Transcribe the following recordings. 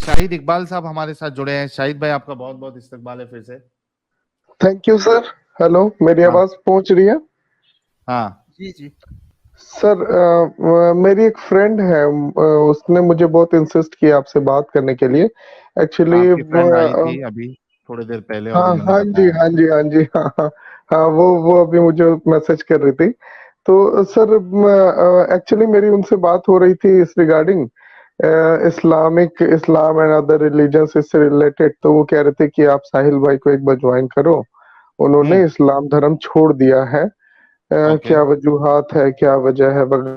शाहिद इकबाल साहब हमारे साथ जुड़े हैं। शाहिद भाई, आपका बहुत बहुत इस्तकबाल है फिर से। Thank you sir. हेलो, मेरी हाँ आवाज पहुंच रही है? हाँ। जी जी। सर, मेरी एक फ्रेंड है, उसने मुझे बहुत इंसिस्ट किया आपसे बात करने के लिए। एक्चुअली आपकी फ्रेंड आई थी अभी थोड़ी देर पहले और हाँ उन्होंने हाँ जी, बताया। हाँ जी, हाँ जी, हाँ हाँ। हाँ, वो अभी मुझे मैसेज कर रही थी। तो सर, एक्चुअली मेरी उनसे बात हो रही थी इस regarding Islam and other religion इससे रिलेटेड। तो वो कह रहे थे कि आप साहिल भाई को एक बार ज्वाइन करो। उन्होंने हम्म। इस्लाम धर्म छोड़ दिया है। ओके। क्या वजूहात है, क्या वजह है वगैरह।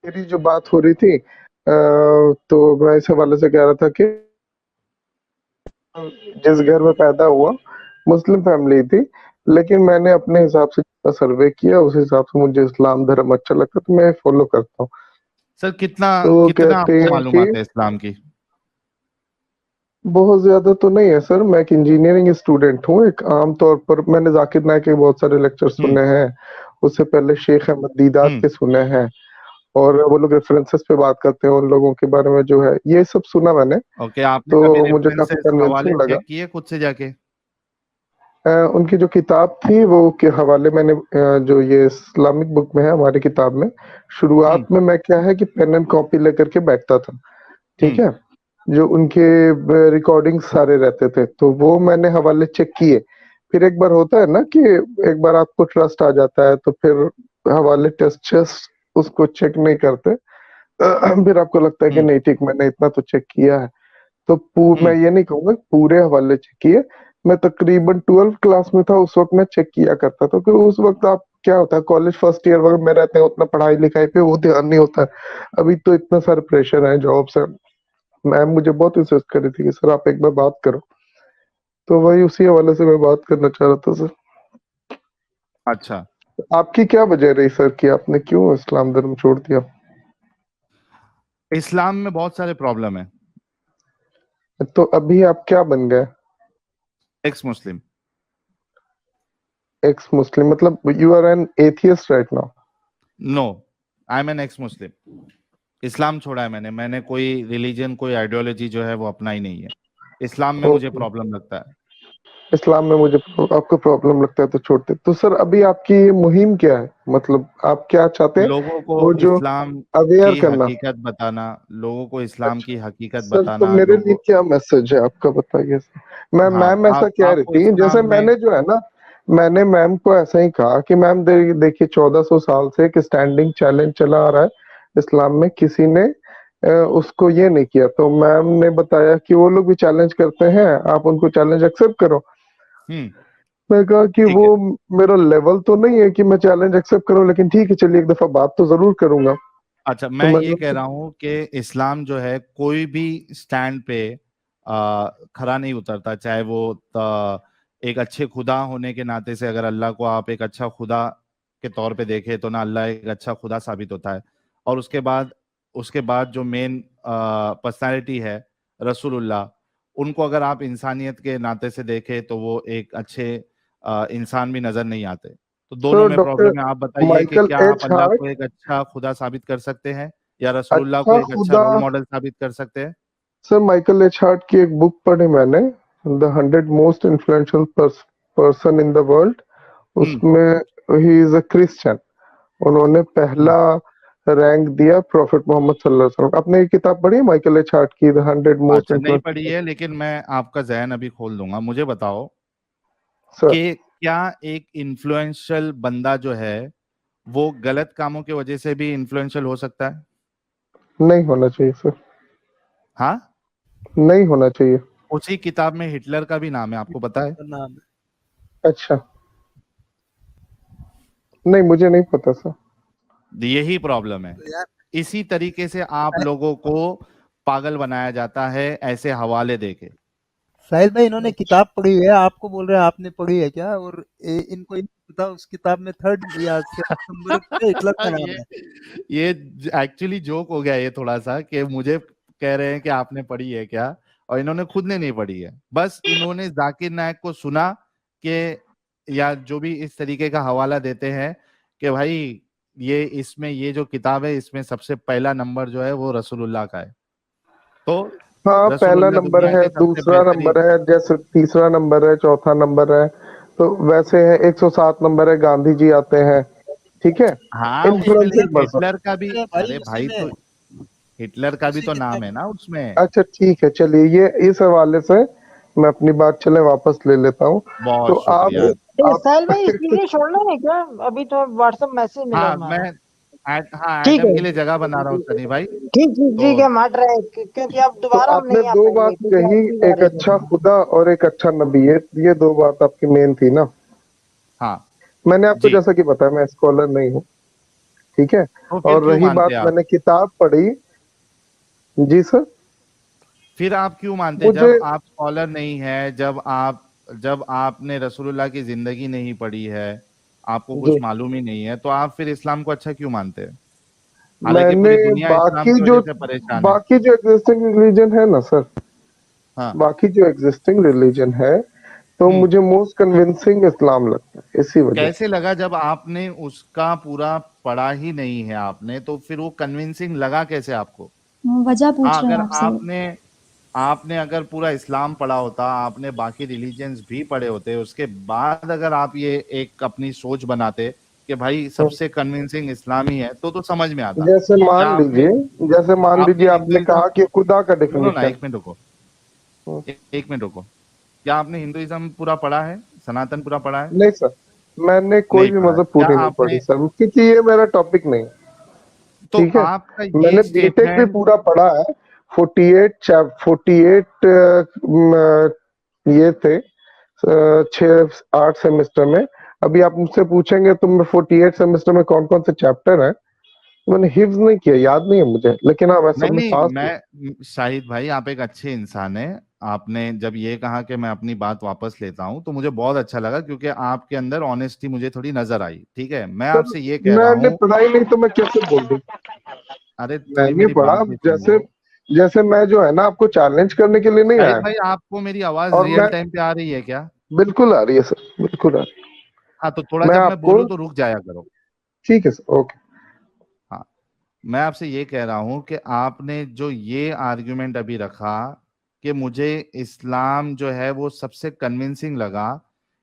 मेरी जो बात हो रही थी, तो मैं इस हवाले से कह रहा था कि जिस घर में पैदा हुआ, मुस्लिम फैमिली थी, लेकिन मैंने अपने हिसाब से सर्वे किया, उस हिसाब से मुझे इस्लाम धर्म अच्छा लगता है, तो मैं फॉलो करता हूँ। सर, कितना तो वो कितना कहते आपको हैं कि मालूमात है इस्लाम की? बहुत ज्यादा तो नहीं है सर, मैं एक इंजीनियरिंग स्टूडेंट हूँ। एक आम तौर पर मैंने जाकिर नायक के बहुत सारे लेक्चर हम्म। सुने हैं। उससे पहले शेख अहमद दीदात हम्म। के सुने हैं। और वो लोग रेफरेंसेस पे बात करते हैं उन लोगों के बारे में, जो है ये सब सुना मैंने। ओके, आपने कभी तो मुझे काफी रेफरेंसेस हवाले कन्विंसिंग लगा। चेक किए खुद से जाके? उनकी जो किताब थी वो के हवाले मैंने, जो ये इस्लामिक बुक में है हमारी किताब में, हम्म। शुरुआत में मैं क्या है कि पेन एंड कॉपी लेकर के बैठता था। ठीक हम्म। है। जो उनके रिकॉर्डिंग सारे रहते थे, तो वो मैंने हवाले चेक किए। फिर एक बार होता है ना कि एक बार आपको ट्रस्ट आ जाता है, तो फिर हवाले टेस्ट उसको चेक नहीं करते। फिर आपको लगता है कि हम्म। नहीं ठीक, मैंने इतना तो चेक किया है। तो मैं हम्म। ये नहीं कहूंगा कि पूरे हवाले चेक किए। मैं तकरीबन 12th क्लास में था, उस वक्त मैं चेक किया करता था, क्योंकि उस वक्त आप क्या होता है, कॉलेज फर्स्ट ईयर वगैरह में रहते हैं, उतना पढ़ाई लिखाई पे वो ध्यान नहीं होता है। अभी तो इतना सारा प्रेशर है जॉब से। मैम मुझे बहुत इंसिस्ट कर रही थी कि सर आप एक बार बात करो। तो वही उसी हवाले से मैं बात करना चाह रहा था सर। अच्छा। आपकी क्या वजह रही सर कि आपने क्यों इस्लाम धर्म छोड़ दिया? इस्लाम में बहुत सारे प्रॉब्लम है। तो अभी आप क्या बन गए? एक्स मुस्लिम। एक्स मुस्लिम मतलब you are an atheist right now? No, I am an ex Muslim. Islam छोड़ा है मैंने कोई रिलीजन, कोई आइडियोलॉजी जो है वो अपना ही नहीं है। इस्लाम में मुझे ओके। प्रॉब्लम लगता है। इस्लाम में मुझे आपको प्रॉब्लम लगता है तो छोड़ते। तो सर अभी आपकी ये मुहिम क्या है, मतलब आप क्या चाहते हैं? लोगों को वो जो इस्लाम अवेयर की करना। हकीकत बताना, लोगों को इस्लाम अच्छा की हकीकत सर, तो बताना मेरे लिए लोगों। क्या मैसेज है आपका, बताइए सर। हाँ, मैम ऐसा कह रही आपको थी, इस्लाम जैसे में। मैंने जो है ना, मैंने मैम को ऐसा ही कहा कि मैम देखिए 1400 साल से एक स्टैंडिंग चैलेंज चला आ रहा है इस्लाम में, किसी ने उसको ये नहीं किया। तो मैम ने बताया कि वो लोग भी चैलेंज करते हैं, आप उनको चैलेंज एक्सेप्ट करो। हम्म। मैं कहा कि ठीक वो है। मेरा लेवल तो नहीं है कि मैं चैलेंज एक्सेप्ट करूं, लेकिन ठीक है चलिए एक दफा बात तो जरूर करूंगा। अच्छा, तो मैं ये मैंने कह रहा हूँ कि इस्लाम जो है कोई भी स्टैंड पे खरा नहीं उतरता, चाहे वो एक अच्छे खुदा होने के नाते से, अगर अल्लाह को आप एक अच्छा खुदा के तौर पे देखें तो ना अल्लाह एक अच्छा खुदा साबित होता है। और उसके बाद जो मेन पर्सनालिटी है, रसूलुल्लाह, उनको अगर आप इंसानियत के नाते से देखें तो वो एक अच्छे इंसान भी नजर नहीं आते। तो दोनों सर में डॉक्टर प्रॉब्लम है। आप बताइए कि माइकल क्या आप एच अल्लाह हार्ट। को एक अच्छा खुदा साबित कर सकते हैं, या रसूलुल्लाह को अच्छा एक अच्छा खुदा। रोल मॉडल साबित कर सकते हैं? सर माइकल एच हार्ट की एक बुक पढ़ी मैंने, the 100 most influential person in the world. Hmm. उसमें ही इज अ क्रिश्चियन। उन्होंने हम्म। पहला रैंक दिया प्रॉफिट मोहम्मद सल्लल्लाहु अलैहि वसल्लम। आपने ये किताब पढ़ी है माइकल एच हार्ट की, द 100 मोस्ट अच्छा, नहीं पढ़ी इन्फ्लुएंशियल? है, लेकिन मैं आपका जहन अभी खोल दूंगा। मुझे बताओ सर कि क्या एक इन्फ्लुएंशियल बंदा जो है वो गलत कामों की वजह से भी इन्फ्लुएंशियल हो सकता है? नहीं होना चाहिए सर। हाँ। नहीं होना चाहिए। उसी किताब में हिटलर का भी नाम है, आपको पता है? का नाम है। अच्छा, नहीं मुझे नहीं पता सर। यही प्रॉब्लम है। तो यार इसी तरीके से आप लोगों को पागल बनाया जाता है, ऐसे हवाले देके। साहिल भाई, इन्होंने किताब पढ़ी है, आपको बोल रहे हैं आपने पढ़ी है क्या? और इनको ये नहीं पता उस किताब में थर्ड या सेकंड नंबर पे हिटलर का नाम ये है। ये एक्चुअली जोक हो गया ये थोड़ा सा, कि मुझे कह रहे हैं कि आपने पढ़ी है क्या, और इन्होंने खुद ने नहीं पढ़ी है। बस इन्होंने जाकिर नायक को सुना कि, या जो भी इस तरीके का हवाला देते हैं कि भाई ये इसमें ये जो किताब है इसमें सबसे पहला नंबर जो है वो रसूलुल्लाह का है। तो हाँ, पहला रसूलुल्लाह नंबर दुनिया है, के सबसे दूसरा बेहतरीन, नंबर है, जैसे तीसरा नंबर है, चौथा नंबर है, तो वैसे है 107 नंबर है, गांधी जी आते हैं, ठीक है, हाँ उसमें लेकिन इन्फ्लुएंसिंग पर्सन। हिटलर का भी, है भाई अरे उसी भाई में, तो हिटलर का भी उसी तो के नाम तहत। है ना उसमें। अच्छा ठीक है, चलिए ये इस हवाले से मैं अपनी बात चले वापस ले लेता हूँ। तो बहुत शुक्रिया। आप साहिल भाई इसलिए छोड़ना है क्या? अभी तो व्हाट्सएप मैसेज मिला हाँ हमारा। हाँ ठीक एडम है, के लिए जगह बना रहा हूँ सनी भाई। ठीक ठीक तो ठीक है, हम हट रहे हैं क्योंकि अब तो दोबारा हम आपने नहीं आ दो बात पाएंगे क्योंकि कही, आपकी जा एक रही अच्छा है। खुदा और एक अच्छा नबी, ये दो बात आपकी मेन थी ना। हाँ मैंने आपको जी, जैसा कि बताया मैं स्कॉलर नहीं हूँ, ठीक है, तो फिर और क्यों रही मानते बात हैं आप? मैंने किताब पढ़ी, जी सर, फिर आप क्यों मानते हैं? मुझे जब आप स्कॉलर नहीं है, जब आपने रसूलुल्लाह की जिंदगी नहीं पढ़ी है, आपको कुछ जी मालूम ही नहीं है, तो आप फिर इस्लाम को अच्छा क्यों मानते हैं? हालांकि मैंने पूरी दुनिया इस्लाम बाकी की जो वजह से परेशान है। बाकी जो एग्जिस्टिंग रिलीजन है ना सर, हाँ। बाकी जो एग्जिस्टिंग रिलीजन है, तो हम्म। मुझे मोस्ट कन्विंसिंग इस्लाम लगता है, इसी वजह से। कैसे लगा जब आपने उसका पूरा पढ़ा ही नहीं है आपने, तो फिर वो कन्विंसिंग लगा कैसे आपको? वजह हाँ पूछ रहे अगर हैं आपसे। आपने अगर पूरा इस्लाम पढ़ा होता, आपने बाकी रिलीजन्स भी पढ़े होते, उसके बाद अगर आप ये एक अपनी सोच बनाते कि भाई सबसे कन्विंसिंग इस्लाम ही है, तो समझ में आता। जैसे क्या मान लीजिए, जैसे मान आपने लीजिए आपने हिंदुइज्म, कहा कि खुदा का सुनो ना डेफिनेशन, एक मिनट रुको, एक मिनट रुको, क्या आपने हिंदुइज्म पूरा पढ़ा है, सनातन पूरा पढ़ा है? नहीं सर, मैंने कोई नहीं भी पढ़ा है मजहब क्या पूरी नहीं पढ़ी आपने? सर, क्योंकि ये मेरा टॉपिक नहीं है, तो ठीक है। आपका ये मैंने बीटेक भी स्टेटमेंट, पूरा पढ़ा है, 48 ये थे 6 8 सेमेस्टर में। अभी आप मुझसे पूछेंगे तो मैं 48 सेमेस्टर में कौन कौन से चैप्टर है, मैंने हिफ्ज नहीं किया, याद नहीं है मुझे, लेकिन हाँ मैं सब नहीं में नहीं, पास हूँ। मैं शाहिद भाई आप एक अच्छे इंसान हैं। आपने जब ये कहा कि मैं अपनी बात वापस लेता हूँ, तो मुझे बहुत अच्छा लगा, क्योंकि आपके अंदर ऑनेस्टी मुझे थोड़ी नजर आई। ठीक है, मैं सर आपसे ये कह रहा मैंने हूँ, पढ़ाई नहीं तो मैं कैसे बोल दूं? अरे थोड़ी मैंने मेरी पढ़ा, बात भी सुन जैसे लो। जैसे मैं जो है ना आपको चैलेंज करने के लिए नहीं शाहिद आया, भाई आपको मेरी आवाज और रियल मैं टाइम पे आ रही है क्या? बिल्कुल आ रही है सर, बिल्कुल आ रही हाँ तो थोड़ा है। मैं जब मैं आपको, बोलूँ तो रुक जाया करो। ठीक है सर, ओके। हाँ, मैं आपसे ये कह रहा हूं कि आपने जो ये आर्ग्यूमेंट अभी रखा कि मुझे इस्लाम जो है वो सबसे कन्विंसिंग लगा,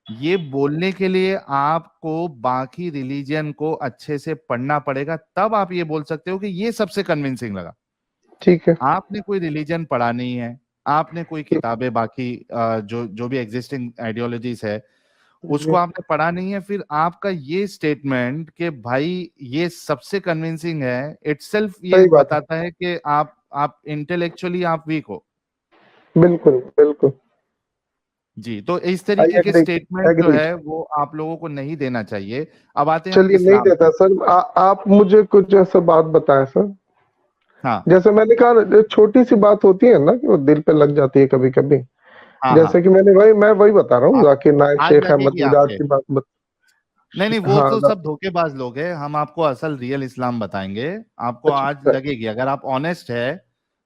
ये बोलने के लिए आपको बाकी रिलीजन को अच्छे से पढ़ना पड़ेगा, तब आप ये बोल सकते हो कि ये सबसे कन्विंसिंग लगा। ठीक है, आपने कोई रिलीजन पढ़ा नहीं है, आपने कोई किताबें बाकी जो जो भी एग्जिस्टिंग आइडियोलॉजीज है उसको जी आपने पढ़ा नहीं है, फिर आपका ये स्टेटमेंट कि भाई ये सबसे कन्विंसिंग है, इटसेल्फ ये सही बात है, बताता है कि आप इंटेलेक्चुअली आप वीक हो। बिल्कुल बिल्कुल। जी, तो इस आई तरीके के एग्री, स्टेटमेंट जो एग्री। है वो आप लोगों को नहीं देना चाहिए। अब आते हैं हम चलिए नहीं इस्लाम देता पे। सर, आप मुझे कुछ ऐसा बात बताएं सर। हाँ जैसे मैंने कहा, जो छोटी सी बात होती है ना कि वो दिल पे लग जाती है कभी कभी, हाँ हाँ। जैसे कि मैं वही बता रहा हूँ, आ- जाकिर नायक आज शेख अहमद लगेगी दिदार आपके, की बात नहीं नहीं वो हाँ तो सब धोखेबाज लोग हैं, हम आपको असल रियल इस्लाम बताएंगे। आपको अच्छा आज अच्छा। लगेगी, अगर आप ऑनेस्ट है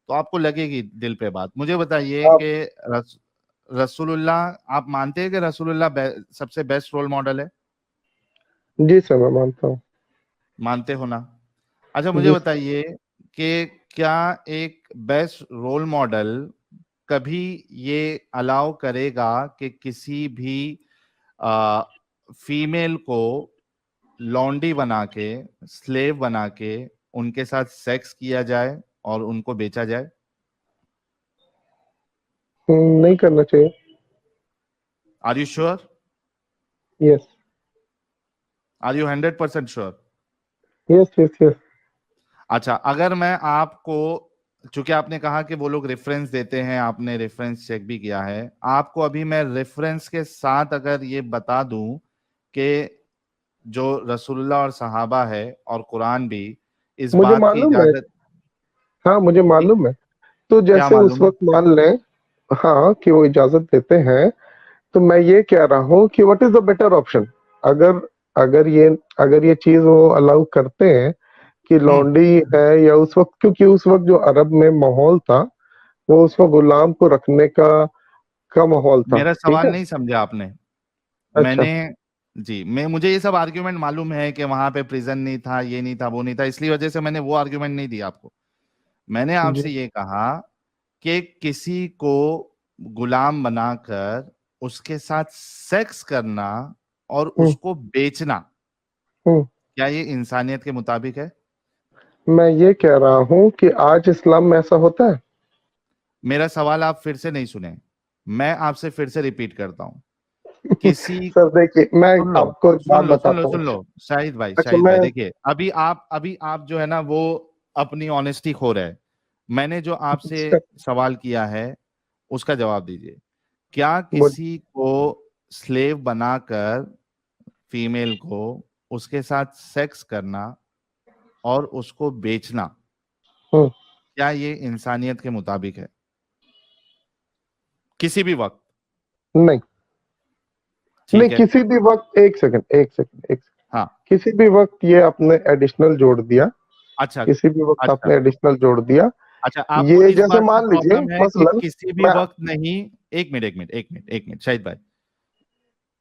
तो आपको लगेगी दिल पे बात। मुझे बताइए आप कि रसूलुल्लाह, आप मानते हैं कि रसूलुल्लाह सबसे बेस्ट रोल मॉडल है? जी सर, मैं मानता हूँ। मानते हो ना? अच्छा मुझे जी सर। बताइए कि क्या एक बेस्ट रोल मॉडल कभी ये अलाउ करेगा कि किसी भी फीमेल को लॉन्डी बना के, स्लेव बना के उनके साथ सेक्स किया जाए और उनको बेचा जाए? नहीं करना चाहिए। Are you sure? Yes are you 100% sure? Yes yes yes. अच्छा, अगर मैं आपको, चूंकि आपने कहा कि वो लोग रेफरेंस देते हैं, आपने रेफरेंस चेक भी किया है, आपको अभी मैं रेफरेंस के साथ अगर ये बता दूं कि जो रसूलुल्लाह और सहाबा है और कुरान भी इस मुझे बात की मालूम है, इजाजत, हाँ मुझे मालूम है। तो क्या जैसे उस मालूम है? वक्त मान लें, हाँ कि वो इजाजत देते हैं, तो मैं ये कह रहा हूँ कि what is the better option, अगर अगर ये चीज वो अलाउ करते हैं कि हम्म। लॉन्डी है, या उस वक्त, क्योंकि उस वक्त जो अरब में माहौल था, वो उस वक्त गुलाम को रखने का माहौल था, मेरा ठीक सवाल है। नहीं समझे आपने। अच्छा मैंने, जी मैं, मुझे ये सब आर्ग्यूमेंट मालूम है कि वहां पे प्रिजन नहीं था, ये नहीं था, वो नहीं था, इसलिए वजह से मैंने वो आर्ग्यूमेंट नहीं दिया आपको। मैंने जी आपसे ये कहा कि किसी को गुलाम बनाकर उसके साथ सेक्स करना और उसको बेचना, हम्म। क्या ये इंसानियत के मुताबिक है? मैं ये कह रहा हूँ कि आज इस्लाम में ऐसा होता है। मेरा सवाल आप फिर से नहीं सुने, मैं आपसे फिर से रिपीट करता हूं। किसी सर देखिए, मैं सुन लो आपको एक बात बताता हूँ। सुन लो शाहिद भाई, अच्छा, शाहिद मैं भाई देखिए, अभी आप जो है ना वो अपनी ऑनेस्टी खो रहे हैं। मैंने जो आपसे सवाल किया है उसका जवाब दीजिए। क्या वो किसी को स्लेव बनाकर फीमेल को उसके साथ सेक्स करना और उसको बेचना, हम्म, क्या ये इंसानियत के मुताबिक है किसी भी वक्त? नहीं नहीं, ठीक है। किसी भी वक्त, एक सेकंड एक सेकंड एक सेकंड, हाँ। किसी भी वक्त ये आपने एडिशनल जोड़ दिया, अच्छा किसी भी वक्त अच्छा आपने एडिशनल जोड़ दिया। अच्छा, आपको ये इस जैसे बात से मान लीजिए प्रॉब्लम है कि मसलन, किसी भी मैं वक्त नहीं। एक मिनट शाहिद भाई,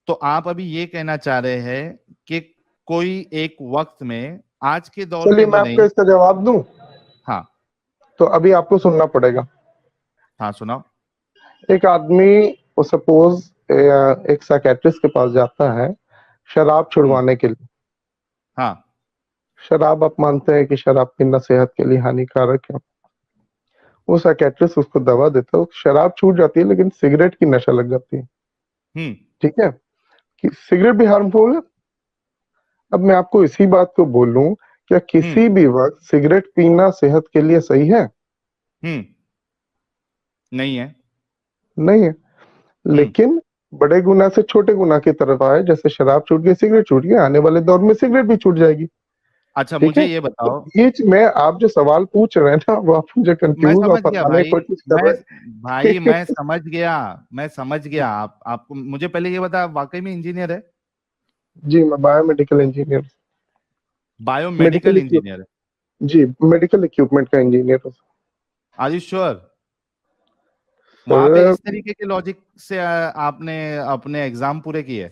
तो आप अभी ये कहना चाह रहे हैं कि कोई एक वक्त में, आज के दौर चलिए में मैं तो आपको नहीं। इसका जवाब दूं, हाँ तो अभी आपको सुनना पड़ेगा। हाँ सुनाओ। एक आदमी, वो सपोज एक साइकेट्रिस्ट के पास जाता है शराब हम्म। छुड़वाने के लिए। हाँ शराब आप मानते हैं कि शराब पीना सेहत के लिए हानिकारक है। वो साइकेट्रिस्ट उसको दवा देता है, शराब छूट जाती है लेकिन सिगरेट की नशा लग जाती है। हम्म ठीक है, कि सिगरेट भी हार्मफुल है। अब मैं आपको इसी बात को बोलूं, क्या हम्म किसी भी वक्त सिगरेट पीना सेहत के लिए सही है? हम्म नहीं है। नहीं है। हम्म। लेकिन बड़े गुनाह से छोटे गुनाह की तरफ आए, जैसे शराब छूट गई, सिगरेट छूट गई, आने वाले दौर में सिगरेट भी छूट जाएगी। अच्छा ठीक मुझे है, ये तो बताओ। बीच में आप जो सवाल पूछ रहे हैं ना, वो आप मुझे मैं कंफ्यूज और समझ गया फंसाने की भाई, कोशिश कर मैं रहे हैं। मैं समझ गया। आपको मुझे पहले ये बता, वाकई में इंजीनियर है? जी, मैं biomedical engineer, medical biomedical equip engineer? जी, मेडिकल इक्विपमेंट का इंजीनियर हूँ। Are you sure? वहां पे सर, इस तरीके के लॉजिक से आपने अपने एग्जाम पूरे किए?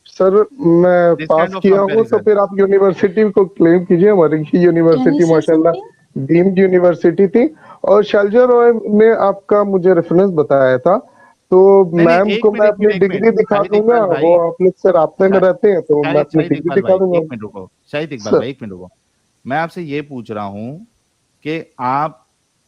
सर मैं दिस पास काइंड ऑफ किया हूँ तो कंपैरिजन? फिर आप यूनिवर्सिटी को क्लेम कीजिए। हमारी Can you university say something? माशाल्लाह डीम्ड यूनिवर्सिटी थी, और शैलजा रॉय ने आपका मुझे रेफरेंस बताया था। तो नहीं नहीं, मैम को मैं अपनी एक मिनट डिग्री दिखा शाहिद दूंगा, इकबाल वो भाई, आप लोग से राब्ते में रहते हैं, तो मैं अपनी शाहिद डिग्री इकबाल दिखा भाई दूंगा। एक मिनट रुको, शाहिद इकबाल सर, भाई एक मिनट रुको। मैं आपसे ये पूछ रहा हूँ कि आप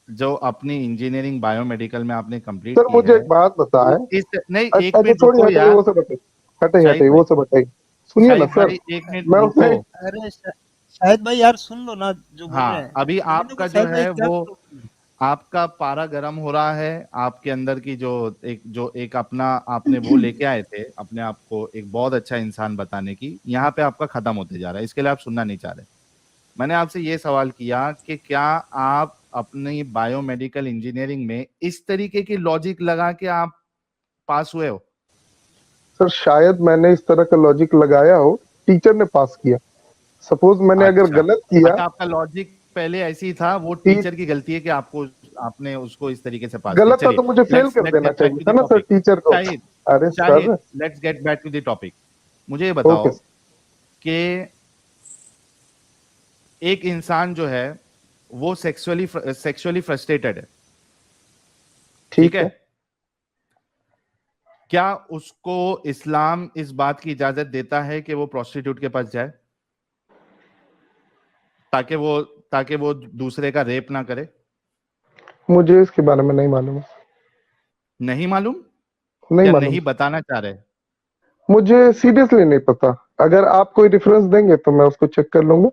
जो अपनी इंजीनियरिंग बायोमेडिकल में आपने कंप्लीट सर की मुझे है, एक बात बताएं। इस नहीं एक अच्छा मिनट छोड़िए, रुको हटाइए यार। वो सब, हटाइए हटाइए शाहिद हटाइए भाई, वो सब हटाइए। सुनिए ना सर, एक मिनट मैं रुको। उसमें अरे शाहिद भाई यार सुन लो ना जो बोल रहे हाँ हैं। अभी अभी देखो आपका जो शाहिद भाई है क्या वो, प्रॉब्लम है। आपका पारा गर्म हो रहा है। आपके अंदर की जो एक अपना आपने वो लेके आए थे अपने आप को एक बहुत अच्छा इंसान बताने की, यहाँ पे आपका खत्म होते जा रहा है। इसके लिए आप सुनना नहीं चाह रहे। मैंने आपसे ये सवाल किया कि क्या आप अपनी बायोमेडिकल इंजीनियरिंग में इस तरीके की लॉजिक लगा के आप पास हुए हो? सर शायद मैंने इस तरह का लॉजिक लगाया हो, टीचर ने पास किया। सपोज मैंने अगर अच्छा गलत किया, अच्छा, आपका लॉजिक पहले ऐसी था, वो टी, टीचर की गलती है कि आपको आपने उसको इस तरीके से पास किया। गलत था चलिए तो मुझे फेल कर लेट्स देना गेट बैक चाहिए टू था द ना सर टॉपिक। टीचर को। शाहिद अरे Shahid sir, let's get back to the topic. मुझे ये ओके बताओ सर, कि एक इंसान जो है वो सेक्सुअली फ्रस्ट्रेटेड है, ठीक ठीक है? है। क्या उसको इस्लाम इस बात की इजाजत देता है कि वो प्रोस्टिट्यूट के पास जाए ताकि वो दूसरे का रेप ना करे? मुझे इसके बारे में नहीं मालूम है, नहीं मालूम? नहीं या मालूम। नहीं बताना चाह रहे? मुझे सीरियसली नहीं पता। अगर आप कोई रेफरेंस देंगे तो मैं उसको चेक कर लूंगा,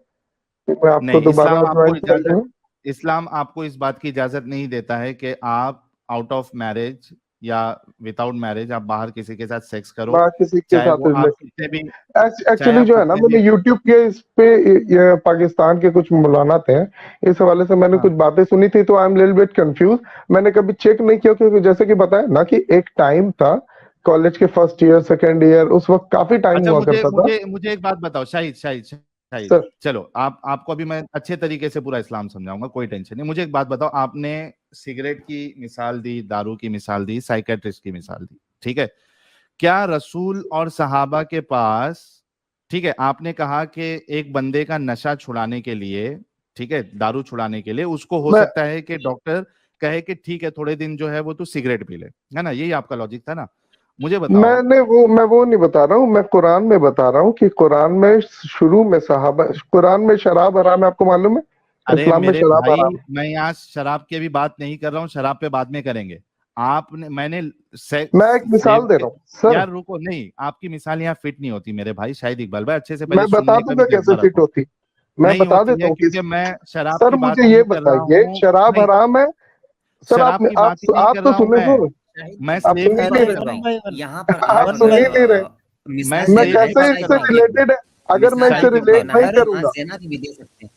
फिर मैं आपको नहीं, दोबारा ज्वाइन कर लूंगा। इस्लाम आपको इस बात की इजाजत नहीं देता है कि आप आउट ऑफ मैरिज या विदाउट मैरिज आप बाहर किसी के साथ सेक्स करो, मैं किसी के चाहे साथ वो आप रिलेशन, कितने भी चाहे एक्चुअली आप जो है ना, कितने भी। मैंने यूट्यूब के इस पे ये पाकिस्तान के कुछ मौलाना थे, इस हवाले से मैंने हाँ कुछ बातें सुनी थी, तो I am little bit confuse. मैंने कभी चेक नहीं किया, क्योंकि जैसे कि बताया ना कि एक टाइम था कॉलेज के फर्स्ट ईयर सेकेंड ईयर, उस वक्त काफी टाइम अच्छा, हुआ मुझे करता था। मुझे मुझे एक बात बताओ शाहिद, सर, चलो आपको अभी मैं अच्छे तरीके से पूरा इस्लाम समझाऊंगा, कोई टेंशन नहीं। मुझे एक बात बताओ, आपने सिगरेट की मिसाल दी, दारू की मिसाल दी, साइकेट्रिस्ट की मिसाल दी, ठीक है? क्या रसूल और सहाबा के पास, ठीक है, आपने कहा कि एक बंदे का नशा छुड़ाने के लिए, ठीक है, दारू छुड़ाने के लिए उसको हो मैं सकता है कि डॉक्टर कहे कि ठीक है थोड़े दिन जो है वो तू सिगरेट पी ले, है ना, यही आपका लॉजिक था ना। मुझे बताओ। मैं वो नहीं बता रहा हूँ, मैं कुरान में बता रहा हूँ कि कुरान में शुरू में साहबा, कुरान में शराब हराम है, आपको मालूम है? अरे इस्लाम में मेरे शराब भाई, हराम है। मैं यहाँ शराब की भी बात नहीं कर रहा हूँ, शराब पे बाद में करेंगे। आपने मैंने मैं एक मिसाल स्लेव दे के, रहा हूँ सर। यार रुको, नहीं आपकी मिसाल यहाँ फिट नहीं होती मेरे भाई शाहिद इकबाल भाई, अच्छे से पहले मैं बता सुनने का भी दूंगा कैसे जज्बा फिट रखो। होती, मैं नहीं बता होती देता है हूँ कि क्योंकि मैं शराब सर की बात मुझे ये नहीं कर रहा बताइए, हूँ। शराब नहीं, हराम है? सर शराब की बात ही नहीं आप कर तो रहा हूँ सुने मैं। तो, शाहिद मैं भाई, आप स्लेव सुन ही की नहीं बात अरे रहे, कर रहा वन हूँ। बाय वन, यहाँ पर हाँ आप अलग वन सुन बाय ही अलग वन। नहीं रहे। मैं मिसाल मैं दे स्लेव रहे की हैं कैसे बात कर इससे रहा शाहिद हूँ भाई, रिलेटेड है, अगर मैं इससे मिसाल शाहिद के तौर रिलेट इकबाल। पर नहीं अरे हाँ, करूंगा, जेना की भी दे सकते हैं।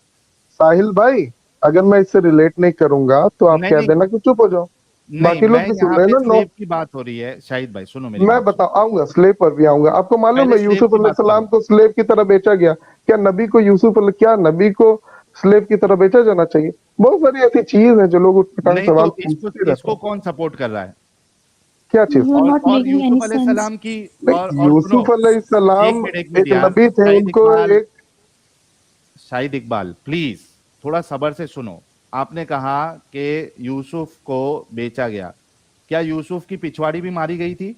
साहिल भाई, अगर मैं इससे रिलेट नहीं करूंगा तो आप नहीं कह नहीं देना कि चुप हो जाओ। नहीं, बाकी लोग मैं भी सुन यहाँ रहे हैं पे ना। नो, स्लेव की बात हो रही है शाहिद भाई, सुनो मेरी मैं बात सुनो। बता आऊंगा, स्लेव पर भी आऊंगा। आपको मालूम पहले है स्लेव यूसुफ की बात अलैहिस्सलाम करो। को स्लेव की तरह बेचा गया? क्या नबी को क्या नबी को स्लेव की तरह बेचा जाना चाहिए? बहुत सारी ऐसी चीज है जो लोग उठपटांग नहीं सवाल तो पूछते रहते इसको हैं। कौन सपोर्ट कर रहा है? क्या चीज? You're not और making any यूसुफ sense. अलैहिस्सलाम की, नहीं, और सुनो, यूसुफ अलैहिस्सलाम एक मिनट एक यार, नबी थे, शाहिद उनको इकबाल, एक शाहिद इकबाल प्लीज थोड़ा सब्र से सुनो। आपने कहा कि यूसुफ को बेचा गया, क्या यूसुफ की पिछवाड़ी भी मारी गई थी?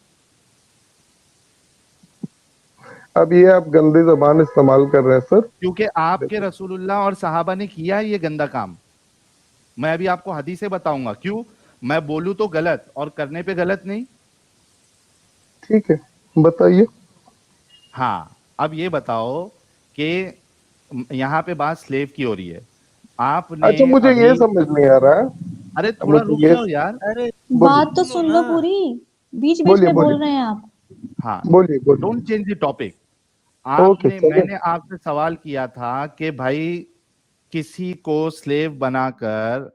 अब ये आप गंदी जबान इस्तेमाल कर रहे हैं सर। क्योंकि आपके देखो, रसूलुल्लाह और सहाबा ने किया है ये गंदा काम। मैं अभी आपको हदीसें बताऊंगा क्यों। मैं बोलूं तो गलत और करने पे गलत नहीं। ठीक है, बताइए। हाँ, अब ये बताओ कि यहाँ पे बात स्लेव की हो रही है। आपने अच्छा, मुझे अभी, ये समझ नहीं आ रहा है। अरे अब थोड़ा मुझे रुक ये, जाओ यार। अरे बोलिए बात तो सुन लो सुन ना। लो पूरी, बीच बीच बोलिए में बोलिए बोल रहे हैं आप। हाँ, बोलिए बोलिए। Don't change the topic. Okay, चलिए। मैंने आपसे सवाल किया था कि भाई किसी को स्लेव बनाकर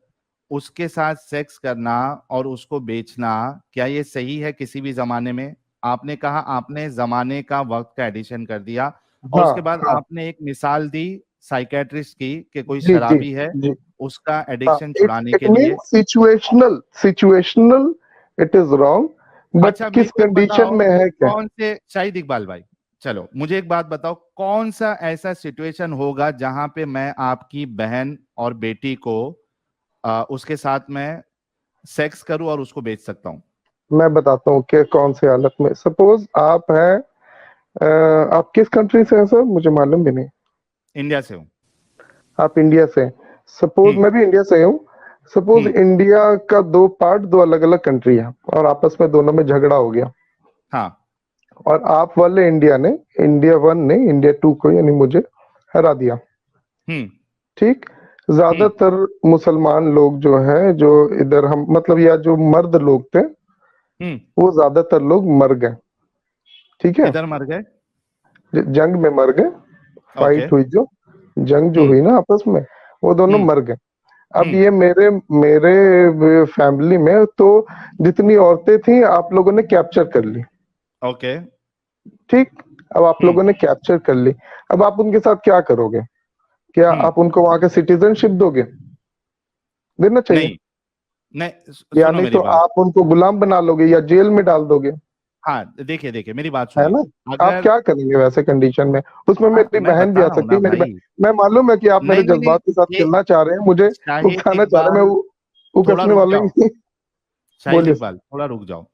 उसके साथ सेक्स करना और उसको बेचना, क्या ये सही है किसी भी जमाने में? आपने कहा, आपने जमाने का वक्त का एडिशन कर दिया, और हाँ उसके बाद हाँ, आपने एक मिसाल दी साइकेट्रिस्ट की कि कोई जी जी शराबी है, जी। उसका हाँ, एडिक्शन इट छुड़ाने इट के लिए। Mean situational, situational, it is wrong, but अच्छा मेरे किस को एक कंडीशन बताओ, में है क्या? कौन से, शाहिद इकबाल भाई, चलो मुझे एक बात बताओ, कौन सा ऐसा सिचुएशन होगा जहां पे मैं आपकी बहन और बेटी को उसके साथ में सेक्स करूं और उसको बेच सकता हूं? मैं बताता हूँ कि कौन सी हालत में। सपोज आप हैं, आप किस कंट्री से हैं सर? मुझे मालूम भी नहीं। इंडिया से हूं। आप इंडिया से हैं। सपोज हम्म। मैं भी इंडिया से हूँ। सपोज हम्म। इंडिया का दो पार्ट, दो अलग अलग कंट्री है, और आपस में दोनों में झगड़ा हो गया, हाँ। और आप वाले इंडिया ने, इंडिया वन ने इंडिया टू को यानी मुझे हरा दिया। हम्म। ठीक। हम्म। ज्यादातर मुसलमान लोग जो है, जो इधर हम मतलब, या जो मर्द लोग थे, हम्म। वो ज्यादातर लोग मर गए। ठीक है, किधर मर गए? जंग में मर गए। ओके। फाइट हुई जो, जंग जो हम्म। हुई ना आपस में, वो दोनों हम्म। मर गए। अब हम्म। ये मेरे मेरे फैमिली में तो जितनी औरतें थी आप लोगों ने कैप्चर कर ली। ओके। ठीक। अब आप हम्म। लोगों ने कैप्चर कर ली, अब आप उनके साथ क्या करोगे? क्या हम्म। आप उनको वहां का सिटीजनशिप दोगे? देना चाहिए। नहीं नहीं, या सुनो नहीं मेरी तो बात। आप उनको गुलाम बना लोगे या जेल में डाल दोगे। हाँ देखिए देखिए, मेरी बात है सुनिए। ना? आप अगर, क्या करेंगे वैसे कंडीशन में? उसमें हाँ मेरी मैं बहन भी बता आ रहा हूँ सकती ना है, मेरी भाई। बहन। मैं मालूम है कि आप मेरे नहीं नहीं नहीं, जज्बात के साथ ये खेलना चाह रहे हैं, मुझे शाहिद उकसाना चाह रहे हैं, इकबाल, मैं थोड़ा उकसने रुक वाला ही जाओ। नहीं। शाहिद बोलिए। इकबाल थोड़ा रुक जाओ।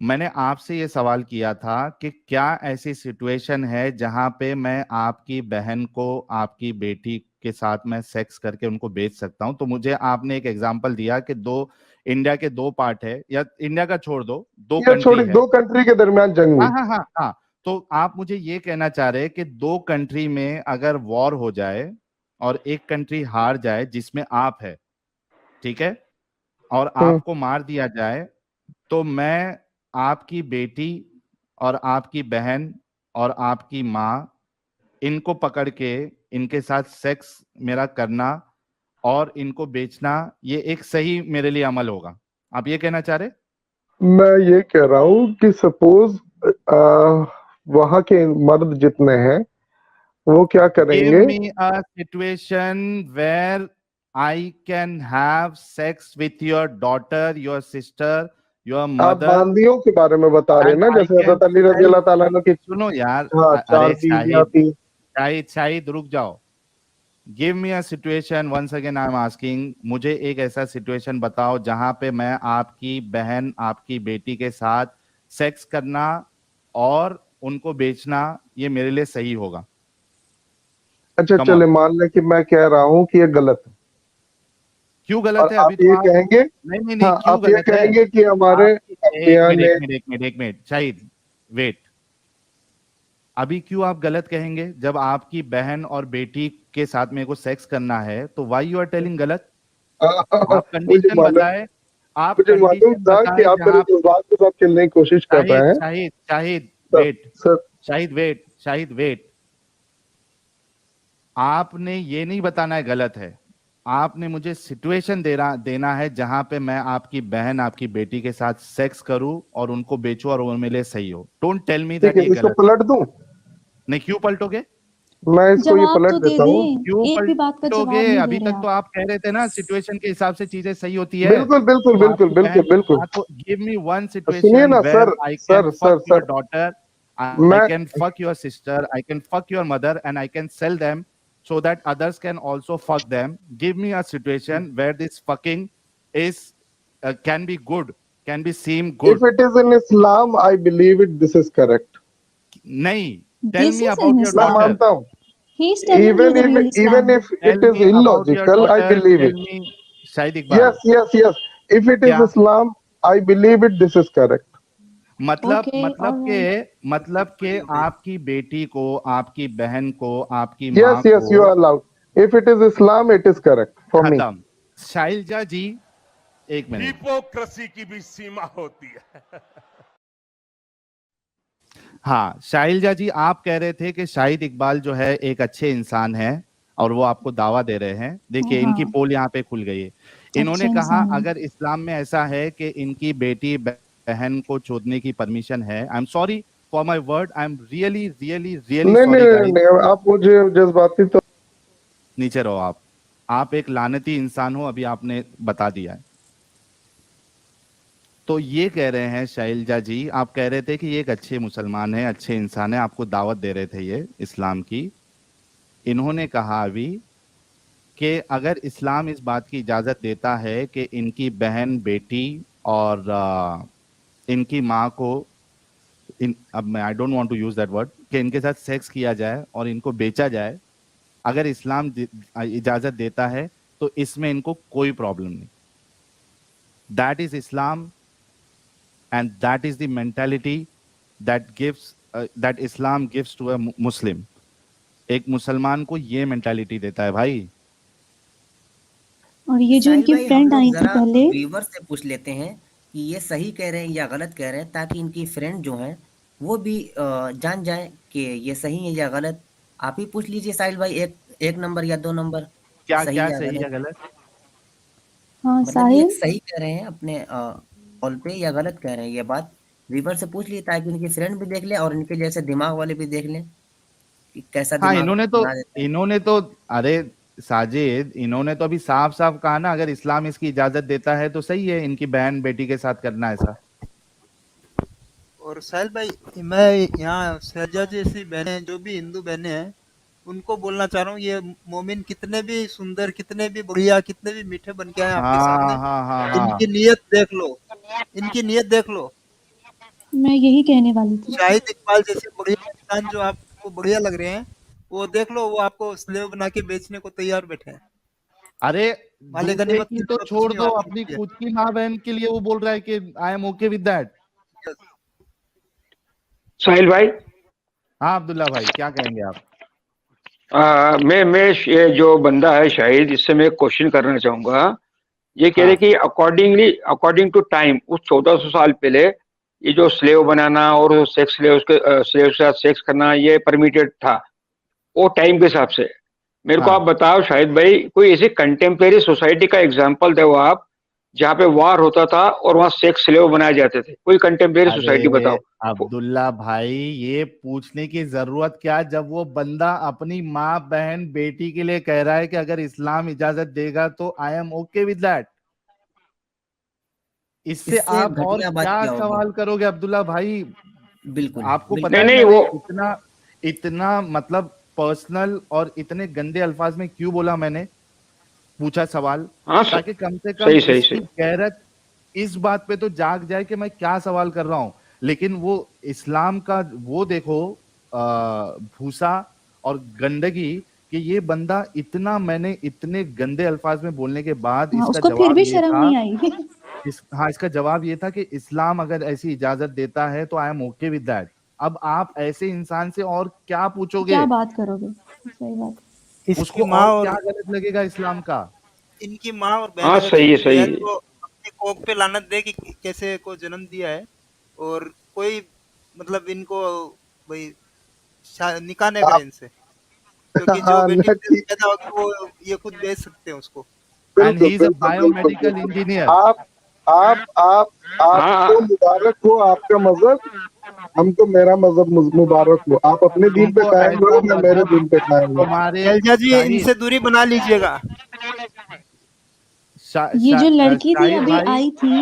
मैंने आपसे ये सवाल किया था कि क्या ऐसी सिचुएशन है जहां पे मैं आपकी बहन को आपकी बेटी के साथ में सेक्स करके उनको बेच सकता हूं, तो मुझे आपने एक एग्जांपल दिया कि इंडिया के दो पार्ट है, या इंडिया का छोड़ दो, दो यार कंट्री छोड़ी, है। दो कंट्री के दरमियान जंग हाँ हुई। हाँ हाँ हाँ। तो आप मुझे ये कहना चाह रहे हैं कि दो कंट्री में अगर वॉर हो जाए और एक कंट्री हार जाए जिसमें आप है, ठीक है, और हम्म। आपको मार दिया जाए, तो मैं आपकी बेटी और आपकी बहन और आपकी माँ, इनको पकड़ के इनके साथ सेक्स मेरा करना और इनको बेचना, ये एक सही मेरे लिए अमल होगा, आप ये कहना चाह रहे? मैं ये कह रहा हूँ कि सपोज वहां के मर्द जितने हैं वो क्या गिव करेंगे? Me a situation where I can have sex with your daughter, your sister, your आप मदर, बांदियों के बारे में बता रहे हैं एंड ना, आई जैसे कैन हजरत अली रजी सेल। अल्लाह ताला ने की। सुनो यार, हाँ, अरे चार बीवियां शाहिद, थी। शाहिद शाहिद रुक जाओ। Give me a situation, once again I am asking, मुझे एक ऐसा सिचुएशन बताओ जहां पे मैं आपकी बहन, आपकी बेटी के साथ सेक्स करना और उनको बेचना ये मेरे लिए सही होगा। अच्छा Come चले on. मान लें कि मैं कह रहा हूँ कि ये गलत है, क्यों गलत और है? अभी आप तो ये आप कहेंगे, नहीं, हाँ क्यों आप ये गलत है? कहेंगे कि हमारे आप एक अभियान ने मिनट एक मिनट शाहिद, वेट। अभी क्यों आप गलत कहेंगे? जब आपकी बहन और बेटी के साथ मेरे को सेक्स करना है तो व्हाई यू आर टेलिंग गलत? आप मुझे कंडीशन मालूम बताए, आप मुझे मालूम कंडीशन था कि बताए आप मेरे जहां। जज्बात के साथ खेलने की कोशिश कर शाहिद रहे हैं। Shahid Shahid sir wait, sir Shahid wait. आपने ये नहीं बताना है गलत है, आपने मुझे सिचुएशन देना है जहां पे मैं आपकी बहन, आपकी बेटी के साथ सेक्स करूं और उनको बेचूं और वो मेरे लिए सही हो। डोंट टेल मी ठीक दैट है, ये इसको गलत है। पलट दूं? नहीं, क्यों पलटोगे? मैं इसको ये जवाब पलट तो दे देता हूँ। दें, क्यों एक भी बात का पलटोगे? जवाब नहीं दे अभी रहे तक तो आप। आप कह रहे थे ना सिचुएशन के हिसाब से चीजें सही होती है। बिल्कुल बिल्कुल तो बिल्कुल आपकी बिल्कुल बहन, बिल्कुल। हाँ, तो गिव मी वन सुनिए सिचुएशन ना where sir I can sir fuck sir your sir daughter, I मैं can fuck your sister, I can fuck your mother, and I can sell them so that others can also fuck them. Give me a situation where this fucking is can be good, can be seem if good. It is in Islam I believe it, this is correct. नहीं, tell This me is in about your मैं Islam. daughter. मानता हूँ, He is telling you even the real even Islam. If Tell it is me about your illogical I daughter. Believe Tell it. me, Shahid Iqbal, yes yes yes, if it is क्या Islam I believe it, this is correct. मतलब? Okay, all right. मतलब के आपकी बेटी को, आपकी बहन को, आपकी माँ यस यस, को। You are allowed. If it is Islam it is correct for me. खत्म। शाइलजा जी, एक मिनट। हिपोक्रेसी की भी सीमा होती है। हाँ, शाइलजा जी, आप कह रहे थे कि शाहिद इकबाल जो है एक अच्छे इंसान है और वो आपको दावा दे रहे हैं। देखिए, इनकी हाँ, पोल यहाँ पे खुल गई है। इन्होंने अच्छे कहा इंसान है। अगर इस्लाम में ऐसा है कि इनकी बेटी बहन को चोदने की परमिशन है, आई am sorry for my word, I am really really really नहीं नहीं सॉरी नहीं गाइस। नहीं, आप मुझे जज्बाती तो नीचे रहो आप एक लानती इंसान हो, अभी आपने बता दिया है। तो ये कह रहे हैं शैलजा जी, आप कह रहे थे कि ये एक अच्छे मुसलमान है, अच्छे इंसान है, आपको दावत दे रहे थे ये इस्लाम की। इन्होंने कहा अभी कि अगर इस्लाम इस बात की इजाजत देता है कि इनकी बहन, बेटी और इनकी माँ को अब मैं I don't want to use that word, कि इनके साथ सेक्स किया जाए और इनको बेचा जाए, अगर इस्लाम इजाजत देता है तो इसमें इनको कोई प्रॉब्लम नहीं। That is Islam and that is the mentality that gives that Islam gives to a Muslim. एक मुसलमान को ये मेंटालिटी देता है भाई। और ये जो साहिल इनकी भाई, हम फ्रेंड लोग आई थी जरा पहले, व्यूवर से पूछ लेते हैं कि ये सही कह रहे हैं या गलत कह रहे हैं, ताकि इनकी फ्रेंड जो हैं वो भी जान जाए कि ये सही है या गलत। आप ही पूछ लीजिए साहिल भाई, एक नंबर या 2 नंबर, क्या सही क्या या सही गलत। या गलत? हाँ मतलब ये साहिल, सही कह रहे हैं अपने कॉल पे या गलत कह रहे हैं, ये बात व्यूवर से पूछ लीजिए ताकि उनकी फ्रेंड भी देख ले और इनके जैसे दिमाग वाले भी देख लें कि कैसा हाँ, दिमाग बना देता है। इन्होंने तो अरे साजिद, इन्होंने तो अभी साफ साफ कहा ना, अगर इस्लाम इसकी इजाजत देता है तो सही है इनकी बहन बेटी के साथ करना ऐसा। और साहिल भाई, मैं यहाँ शहजा जैसी बहनें, जो भी हिंदू बहनें हैं, उनको बोलना चाह रहा हूँ, ये मोमिन कितने भी सुंदर, कितने भी बढ़िया, कितने भी मीठे बन के आए आपके सामने, हाँ इनकी नीयत देख लो, इनकी नीयत देख लो। मैं यही कहने वाली थी। शाहिद इकबाल जैसे बढ़िया इंसान जो आपको बढ़िया लग रहे हैं, वो देख लो, वो आपको स्लेव बना के बेचने को तैयार बैठे हैं। अरे माले दूसरे गनीमत की की तो कुछ छोड़ नहीं दो, वापस अपनी होती है। खुद की माँ बहन के लिए वो बोल रहा है कि I am okay with that. Sahil भाई, हाँ अब्दुल्ला भाई, क्या कहेंगे आप? मैं ये जो बंदा है शाहिद, इससे मैं क्वेश्चन करना चाहूंगा। ये कह रहे हाँ कि अकॉर्डिंग टू टाइम, उस 1400 साल पहले ये जो स्लेव बनाना और सेक्स स्लेव के साथ सेक्स करना ये परमिटेड था वो टाइम के हिसाब से। मेरे को हाँ आप बताओ शाहिद भाई, कोई ऐसी कंटेम्प्रेरी सोसाइटी का एग्जांपल दो आप जहाँ पे वार होता था और वहाँ सेक्स स्लेव बनाए जाते थे। कोई कंटेम्प्रेरी सोसाइटी अरे बताओ। अब्दुल्ला भाई, ये पूछने की जरूरत क्या, जब वो बंदा अपनी माँ बहन बेटी के लिए कह रहा है कि अगर इस्लाम इजाजत देगा तो आई एम ओके विद दैट। इससे इससे आप और घटिया बात क्या क्या होगी? सवाल करोगे अब्दुल्ला भाई? बिल्कुल आपको बिल्कुल। पता है नहीं मैंने वो इतना इतना मतलब पर्सनल और इतने गंदे अल्फाज में क्यों बोला मैंने, पूछा सवाल, हाँ ताकि कम से कम सही सही इसकी सही गैरत इस बात पे तो जाग जाए कि मैं क्या सवाल कर रहा हूं। लेकिन वो इस्लाम का वो देखो भूसा और गंदगी, कि ये बंदा इतना, मैंने इतने गंदे अल्फाज में बोलने के बाद हाँ, इसका उसको फिर जवाब भी ये शर्म था, नहीं आई। इसका जवाब ये था कि इस्लाम अगर ऐसी इजाजत देता है तो आई एम ओके विद दैट। अब आप ऐसे इंसान से और क्या पूछोगे, क्या बात करोगे, सही बात। इसकी उसको माँ और और क्या गलत लगेगा इस्लाम का। इनकी माँ और बहन हाँ अगर सही है सुन लिया सही है तो अपने कोख पे लानत दे कि कैसे को जन्म दिया है, और कोई मतलब इनको भाई निकाह नहीं करे इनसे, क्योंकि जो हाँ बेटी ना ठीक, पैदा होगी वो ये खुद बेच सकते हैं उसको। एंड बिल्कुल ही इज अ बिल्कुल बिल्कुल बायोमेडिकल बिल्कुल। इंजीनियर। आप हाँ आपको मुबारक हो आपका मजहब, हमको मेरा मजहब मुबारक हो। आप अपने दीन पे तुमको कायम ऐसा रहो, मैं मेरे मजहब दीन पे कायम हूँ। तुम्हारे एलजा जी शाहिद इनसे दूरी बना लीजिएगा। ये जो लड़की थी शाहिद अभी भाई, आई थी,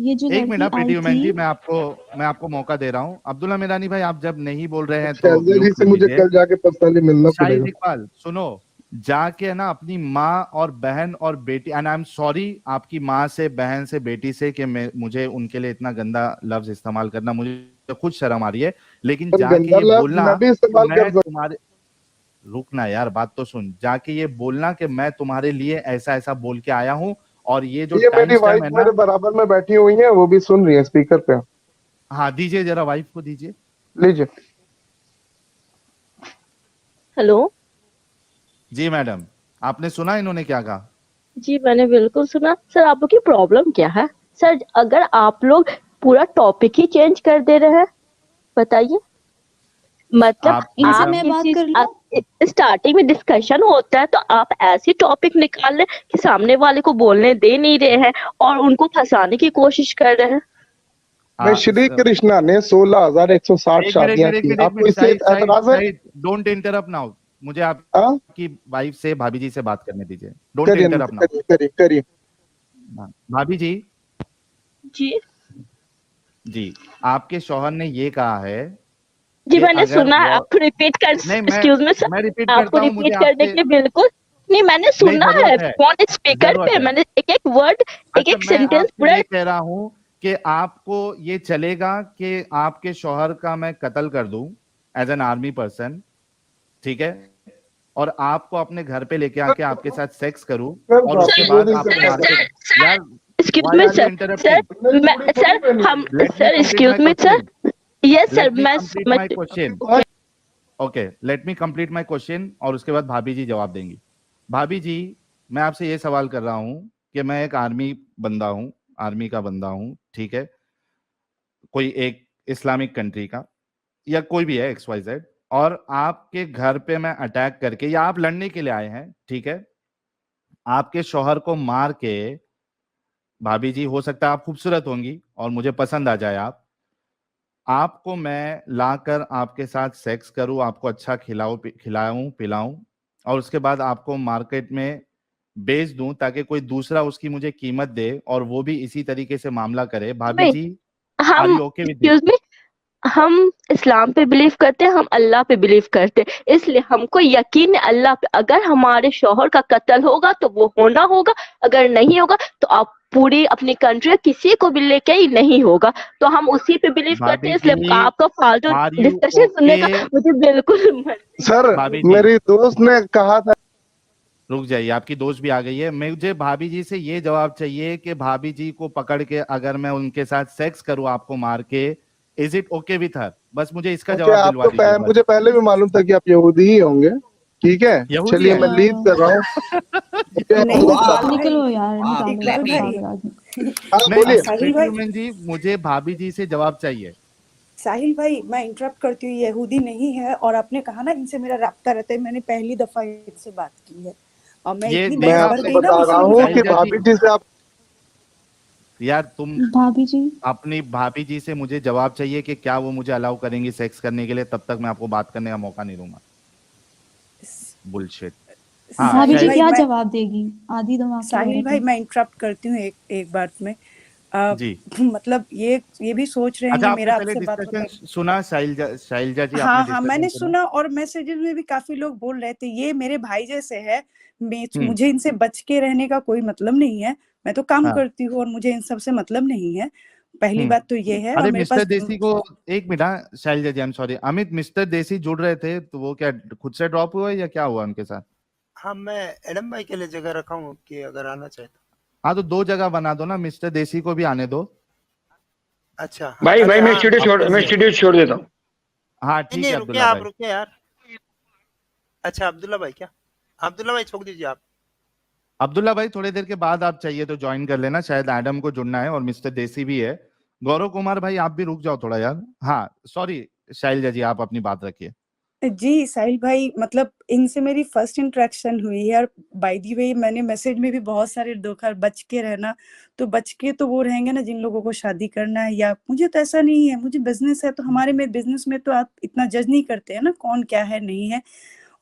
ये जो एक लड़की मिनट आई प्रीति थी, वुमेन जी, मैं आपको मौका दे रहा हूँ। अब्दुल्ला मेरानी भाई, आप जब नहीं बोल रहे हैं तो शैलजा जी म्यूट से कर मुझे लीजिए। कल जाके पर्सनली मिलना शाहिद पड़ेगा। इकबाल सुनो, जाके ना अपनी माँ और बहन और बेटी, एंड आई एम सॉरी आपकी माँ से, बहन से, बेटी से, कि मुझे उनके लिए इतना गंदा लफ्ज इस्तेमाल करना, मुझे खुद शर्म आ रही है। लेकिन पर जाके गंदा ये लफ्ज बोलना मैं भी कि इस्तेमाल मैं कर सकता तुम्हारे, रुकना यार, बात तो सुन, जाके ये बोलना कि मैं तुम्हारे लिए ऐसा ऐसा बोल के आया हूँ, और ये जो हूँ। ये टाइम मेरी स्टैम्प वाइफ है ना, मेरे बराबर में बैठी हुई है, वो भी सुन रही है स्पीकर पे। हाँ दीजिए जरा, वाइफ को दीजिए। लीजिए। हेलो। जी मैडम, आपने सुना इन्होंने क्या कहा? जी मैंने बिल्कुल सुना। सर आप लोग की प्रॉब्लम क्या है? सर अगर आप लोग पूरा टॉपिक ही चेंज कर दे रहे हैं, बताइए। मतलब आप इनसे आप मैडम, मैं बात कर लूं? स्टार्टिंग में डिस्कशन होता है तो आप ऐसी टॉपिक निकाल रहे कि सामने वाले को बोलने दे नहीं रहे हैं और उनको फंसाने की कोशिश कर रहे हैं। मैं श्री कृष्णा ने 16,160 एक मिनट, एक शादियां मिनट, एक की, मिनट, एक आपको मिनट, इससे शाहिद शाहिद एतराज है? Shahid, don't interrupt now. मुझे हाँ? आपकी वाइफ से, भाभी जी से बात करने दीजिए, डोंट करिए इंटरप्ट नाउ। करिए करिए करिए। भाभी जी, जी जी, आपके शौहर ने ये कहा है जी कि मैंने अगर सुना है। वो, आपको रिपीट कर, नहीं, एक्सक्यूज मी सर, मैं रिपीट आपको करता हूँ, मुझे रिपीट करने आपसे के बिल्कुल नहीं, मैंने नहीं सुना है जरूरत है, फोन स्पीकर जरूरत पे, है। मैंने एक एक वर्ड, एक अच्छा, एक मैं सेंटेंस आपसे पूरा। ये कह रहा हूं कि आपको ये चलेगा कि आपके शौहर का मैं कत्ल कर दूं एज एन आर्मी पर्सन, ठीक है, और आपको अपने घर पे लेके आके आपके साथ सेक्स करूं, सर और उसके भाभी बाद मोदी आपको से मार के, यार excuse why me are you sir, interrupting? Sir हम let me sir, complete excuse my me sir, question, yes sir let me मैं कंप्लीट समझ। My question, okay, let me complete my question, और उसके बाद भाभी जी जवाब देंगी। भाभी जी, मैं आपसे ये सवाल कर रहा हूं कि मैं एक आर्मी बंदा हूं, आर्मी का बंदा हूं, ठीक है, कोई एक इस्लामिक कंट्री का, या कोई भी है एक्स वाई जेड, और आपके घर पे मैं अटैक करके, या आप लड़ने के लिए आए हैं, ठीक है, आपके शौहर को मार के, भाभी जी हो सकता है आप खूबसूरत होंगी और मुझे पसंद आ जाए, आपको मैं लाकर आपके साथ सेक्स करूं, आपको अच्छा खिलाऊं पिलाऊं, और उसके बाद आपको मार्केट में बेच दूं ताकि कोई दूसरा उसकी मुझे कीमत दे, और वो भी इसी तरीके से मामला करे, भाभी नहीं, जी आर हम you okay with this? Excuse me, हम इस्लाम पे बिलीव करते हैं, हम अल्लाह पे बिलीव करते हैं, इसलिए हमको यकीन है अल्लाह पे। अगर हमारे शौहर का कत्ल होगा तो वो होना होगा, अगर नहीं होगा तो आप पूरी अपनी कंट्री किसी को भी लेके ही नहीं होगा, तो हम उसी पे बिलीव करते भाभी हैं। इसलिए जी आपका फालतू आर यू डिस्कशन सुनने ओके? का मुझे बिल्कुल मन। सर भाभी जी मेरी दोस्त ने कहा था। रुक जाइए, आपकी दोस्त भी आ गई है। मुझे भाभी जी से ये जवाब चाहिए कि भाभी जी को पकड़ के अगर मैं उनके साथ सेक्स करूं आपको मार के, is it okay with her? बस मुझे इसका ओके, जवाब दिलवा दीजिए बस। मुझे पहले भी मालूम था कि आप यहूदी ही होंगे। ठीक है, यहूदी चलिए है? मैं लीव कर रहा हूँ। नहीं इकबाल निकलो भाई, यार, निकालो इकबाल इसको भाई, बाहर आज। हाँ नहीं, बोलिए। साहिल प्रीति भाई, वुमेन जी, मुझे भाभी जी से जवाब चाहिए। साहिल भाई मैं इंटरप्ट करती हूँ, यहूदी नहीं है, और आपने कहा ना इनसे मेरा राब्ता रहता है, मैंने पहली दफा इनसे बात की है और मैं ये इतनी मैं देखा बहस बढ़ आपने? आपको गई ना बता मुझसे रहा मुझे हूँ समझ कि शैलजा में जी, भाभी जी से आप यार तुम भाभी जी, अपनी भाभी जी से मुझे जवाब चाहिए कि क्या वो मुझे अलाउ करेंगी सेक्स करने के लिए, तब तक मैं आपको बात करने का मौका नहीं दूंगा। बुलशिट। हाँ भाभी जी साहिल भाई क्या मैं जवाब देगी? आधी दिमाग की साहिल औरत भाई है। मैं इंटरप्ट करती हूँ एक बात में। जी। मतलब ये भी सोच रहे हैं अच्छा, कि आपने मेरा पहले आपसे बात होता है। डिस्कशन सुना शाइलजा जी, आपने हाँ, हाँ, डिस्कशन मैंने सुना? सुना और मैसेजेस में भी काफ़ी लोग बोल रहे थे, ये मेरे भाई जैसे है, हुँ, मुझे इनसे बच के रहने का कोई मतलब नहीं है, मैं तो काम हाँ, करती हूँ और मुझे इन सब से मतलब नहीं है। पहली हुँ। बात तो ये है और अरे मेरे मिस्टर पास देसी को एक मिनट, हाँ, Shailaja ji, I am sorry, Amit, mister Desi जुड़ रहे थे तो वो क्या खुद से ड्रॉप हुआ या क्या हुआ उनके साथ? हाँ, मैं एडम भाई के लिए जगह रखा हूँ कि अगर आना चाहे तो। हाँ, तो 2 जगह बना दो ना, मिस्टर देसी को भी आने दो। अच्छा, भाई अरे मैं हाँ, स्टूडियो छोड़ देता हूँ। हाँ, नहीं, ठीक नहीं, है रुकिए, अब्दुल्ला आप भाई। रुकिए यार। अच्छा, अब्दुल्ला भाई क्या? अब्दुल्ला भाई छोड़ दीजिए आप। अब्दुल्ला भाई थोड़ी देर के बाद आप चाहिए तो ज्वाइन कर लेना, शायद एडम को जुड़ना है और मिस्टर देसी भी है। गौरव कुमार भाई आप भी रुक जाओ थोड़ा यार। हाँ, सॉरी शैलजा जी, आप अपनी बात रखिए। जी, साहिल भाई, मतलब इनसे मेरी फर्स्ट इंटरेक्शन हुई है और बाय द वे मैंने मैसेज में भी बहुत सारे धोखा, बच के रहना, तो बच के तो वो रहेंगे ना जिन लोगों को शादी करना है, या मुझे तो ऐसा नहीं है, मुझे बिज़नेस है तो हमारे में बिज़नेस में तो आप इतना जज नहीं करते हैं ना कौन क्या है, नहीं है।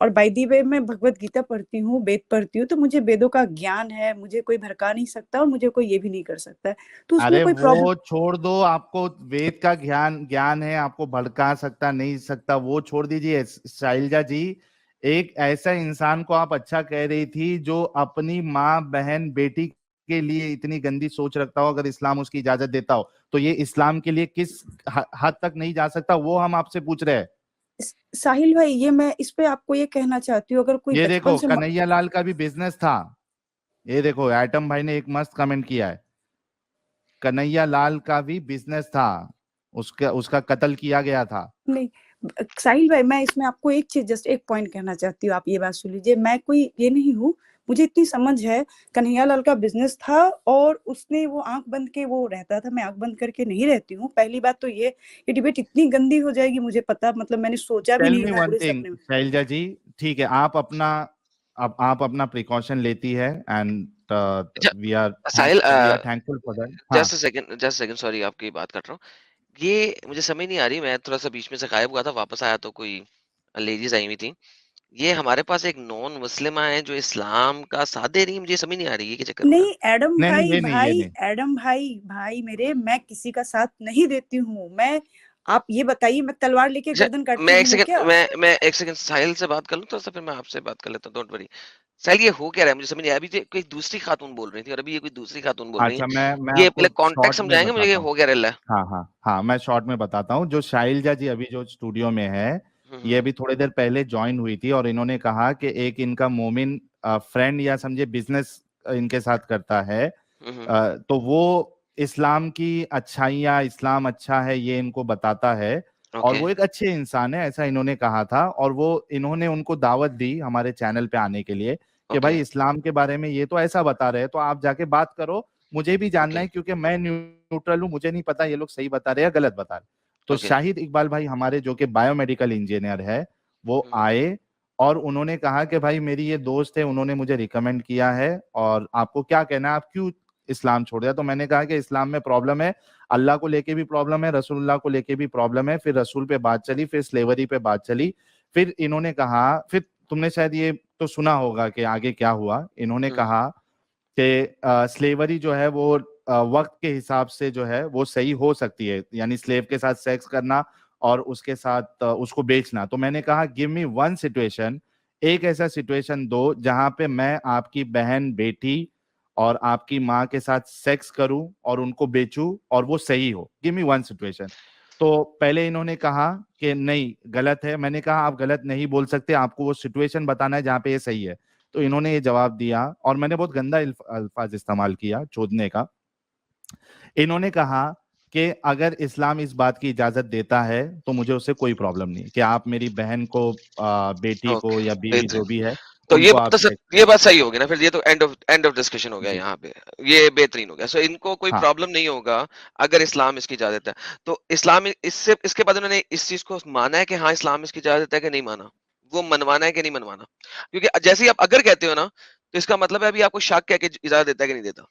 और बाय द वे मैं भगवत गीता पढ़ती हूँ, वेद पढ़ती हूँ, तो मुझे वेदों का ज्ञान है, मुझे कोई भड़का नहीं सकता और मुझे कोई ये भी नहीं कर सकता है, तो उसमें अरे कोई प्रॉब्लम। वो छोड़ दो, आपको वेद का ज्ञान ज्ञान है, आपको भड़का सकता नहीं सकता वो छोड़ दीजिए शैलजा जी। एक ऐसा इंसान को आप अच्छा कह रही थी जो अपनी माँ बहन बेटी के लिए इतनी गंदी सोच रखता हो, अगर इस्लाम उसकी इजाजत देता हो तो ये इस्लाम के लिए किस हद तक नहीं जा सकता, वो हम आपसे पूछ रहे हैं। साहिल भाई, ये मैं इस पे आपको ये कहना चाहती हूँ, अगर कोई ये बचपन देखो से कन्हैया लाल का भी बिजनेस था। ये देखो एटम भाई ने एक मस्त कमेंट किया है, कन्हैया लाल का भी बिजनेस था, उसका उसका कत्ल किया गया था। नहीं, साहिल भाई, मैं इसमें आपको एक चीज, जस्ट एक पॉइंट कहना चाहती हूँ, आप ये बात सुन लीजिए, मैं कोई ये नहीं हूँ, मुझे इतनी समझ है, कन्हैया लाल का बिजनेस था और उसने वो आंख बंद के वो रहता था, मैं आंख बंद करके नहीं रहती हूँ। पहली बात तो ये डिबेट इतनी गंदी हो जाएगी, मुझे पता, मतलब मैंने सोचा भी टेल नहीं मी था वन पूरे थिंग सपने में। शैलजा जी, ठीक है, आप अपना प्रिकॉशन लेती है and we are Sahil, thankful for that. हाँ, जस्ट सेकंड, सॉरी आपकी बात काट रहा हूँ। ये मुझे समझ नहीं आ रही, मैं थोड़ा सा बीच में से गायब हुआ था, वापस आया तो कोई लेडीज आई हुई थी। ये हमारे पास एक नॉन मुस्लिम है जो इस्लाम का साथ दे रही है, मुझे समझ नहीं आ रही है, क्या चक्कर हो रहा नहीं, एडम नहीं नहीं, भाई, ये नहीं, ये नहीं। एडम भाई मेरे, मैं किसी का साथ नहीं देती हूँ, मैं, आप ये बताइए, मैं तलवार लेके है। गर्दन काटती मैं एक घूमूं क्या? सेकंड मैं एक सेकंड साहिल से बात कर लूं, तो फिर मैं आपसे बात कर लेता हूँ, डोंट वरी। साहिल, ये हो क्या रहा है, मुझे समझ नहीं आया। अभी ये कोई दूसरी खातून बोल रही थी और अभी ये कोई दूसरी खातून बोल रही है। अच्छा, मैं ये आपको पहले कॉन्टेक्ट शॉर्ट में समझाएंगे मुझे, ये बताता हूँ। हो क्या रहा है? हाँ हाँ हाँ, मैं शॉर्ट में बताता हूँ। जो शाइलजा जी अभी जो स्टूडियो में है, ये हम्म, अभी थोड़ी देर पहले ज्वाइन हुई थी और इन्होंने कहा कि एक इनका मोमिन फ्रेंड या समझे बिजनेस इनके साथ करता है, हम्म, तो वो इस्लाम की अच्छाइयाँ, इस्लाम अच्छा है ये इनको बताता है और ओके, वो एक अच्छे इंसान है, ऐसा इन्होंने कहा था। और वो इन्होंने उनको दावत दी हमारे चैनल पे आने के लिए कि ओके, भाई इस्लाम के बारे में ये तो ऐसा बता रहे हैं, तो आप जाके बात करो, मुझे भी जानना ओके, है क्योंकि मैं न्यूट्रल हूँ, मुझे नहीं पता ये लोग सही बता रहे हैं या गलत बता रहे हैं। तो ओके, शाहिद इकबाल भाई हमारे जो कि बायोमेडिकल इंजीनियर है, वो हम्म, आए और उन्होंने कहा कि भाई मेरी ये दोस्त है, उन्होंने मुझे रिकमेंड किया है और आपको क्या कहना है, आप क्यों इस्लाम छोड़ दिया? तो मैंने कहा कि इस्लाम में प्रॉब्लम है, अल्लाह को लेके भी प्रॉब्लम है, रसूलुल्लाह को लेके भी प्रॉब्लम है। फिर रसूल पे बात चली, फिर स्लेवरी पे बात चली, फिर इन्होंने कहा, फिर तुमने शायद ये तो सुना होगा कि आगे क्या हुआ। इन्होंने हम्म, कहा कि स्लेवरी जो है वो वक्त के हिसाब से जो है वो सही हो सकती है, यानी स्लेव के साथ सेक्स करना और उसके साथ उसको बेचना। तो मैंने कहा गिव मी वन सिचुएशन, एक ऐसा सिचुएशन दो जहां पे मैं आपकी बहन बेटी और आपकी माँ के साथ सेक्स करूं और उनको बेचूं और वो सही हो, गिव मी वन सिचुएशन। तो पहले इन्होंने कहा कि नहीं गलत है, मैंने कहा आप गलत नहीं बोल सकते, आपको वो सिचुएशन बताना है जहां पे ये सही है। तो इन्होंने ये जवाब दिया और मैंने बहुत गंदा अल्फाज इस्तेमाल किया, चोदने का। इन्होंने कहा कि अगर इस्लाम इस बात की इजाजत देता है तो मुझे उससे कोई प्रॉब्लम नहीं कि आप मेरी बहन को, बेटी ओके, को या बीवी बेहतरीन। जो भी है तो ये उनको बात आप तो सेक्स ये करो। बात सही होगी ना, फिर ये तो एंड ऑफ डिस्कशन हो गया जी, यहाँ पे। ये बेहतरीन हो गया, सो इनको कोई हाँ, प्रॉब्लम नहीं होगा अगर इस्लाम इसकी इजाजत है। तो इस्लाम इससे इसके बाद उन्होंने इस चीज को माना है कि हाँ इस्लाम इसकी इजाजत है कि नहीं माना, वो मनवाना है कि नहीं मनवाना? क्योंकि जैसे ही आप अगर कहते हो ना, तो इसका मतलब है अभी आपको शक है कि इजाजत देता है कि नहीं देता।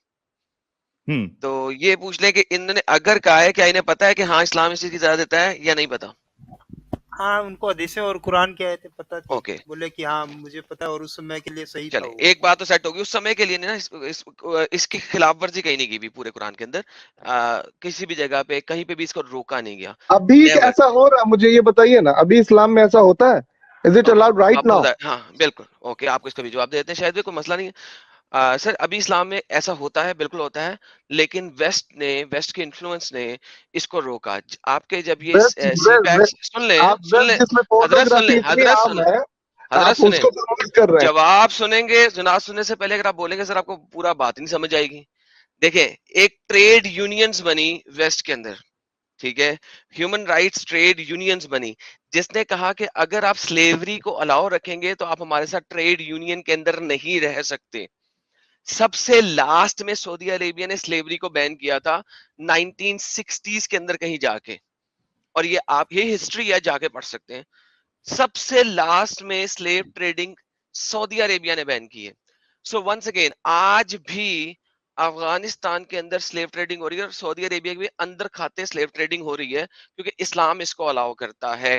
हम्म। तो ये पूछ ले कि इन्होंने अगर कहा है, क्या इन्हें पता है कि हाँ इस्लाम इस चीज की इजाजत देता है या नहीं पता? हाँ, उनको हदीसें और कुरान की आयतें पता थी। ओके बोले कि हाँ मुझे पता है और उस समय के लिए सही था चले वो। एक बात तो सेट होगी उस समय के लिए ना इसकी खिलाफ वर्जी कहीं नहीं की भी पूरे कुरान के अंदर किसी भी जगह पे कहीं पे भी इसको रोका नहीं गया अभी नेवर ऐसा हो रहा है, मुझे ये बताइए ना, अभी इस्लाम में ऐसा होता है? इज इट अलाउड राइट अब नाउ? हाँ बिल्कुल ओके आपको इसका भी जवाब दे देते हैं शायद भी कोई मसला नहीं है सर अभी इस्लाम में ऐसा होता है बिल्कुल होता है लेकिन वेस्ट के इन्फ्लुएंस ने इसको रोका आपके जब ये वेस्ट सी पैक्स सुन ले आप वेस्ट जिसमें पोर्नोग्राफी इतनी आम है, हजरत आप सुने उसको प्रमोट कर रहे हैं। जवाब सुनेंगे जनाब सुनने से पहले अगर आप बोलेंगे सर आपको पूरा बात ही नहीं समझ आएगी देखिए एक ट्रेड यूनियंस बनी वेस्ट के अंदर ठीक है ह्यूमन राइट्स ट्रेड यूनियंस बनी जिसने कहा कि अगर आप स्लेवरी को अलाउ रखेंगे तो आप हमारे साथ ट्रेड यूनियन के अंदर नहीं रह सकते सबसे लास्ट में सऊदी अरेबिया ने स्लेवरी को बैन किया था 1960s के अंदर कहीं जाके और ये आप ये हिस्ट्री है जाके पढ़ सकते हैं सबसे लास्ट में स्लेव ट्रेडिंग सऊदी अरेबिया ने बैन की है सो वंस अगेन आज भी अफगानिस्तान के अंदर स्लेव ट्रेडिंग हो रही है और सऊदी अरेबिया के भी अंदर खाते स्लेव ट्रेडिंग हो रही है क्योंकि इस्लाम इसको अलाउ करता है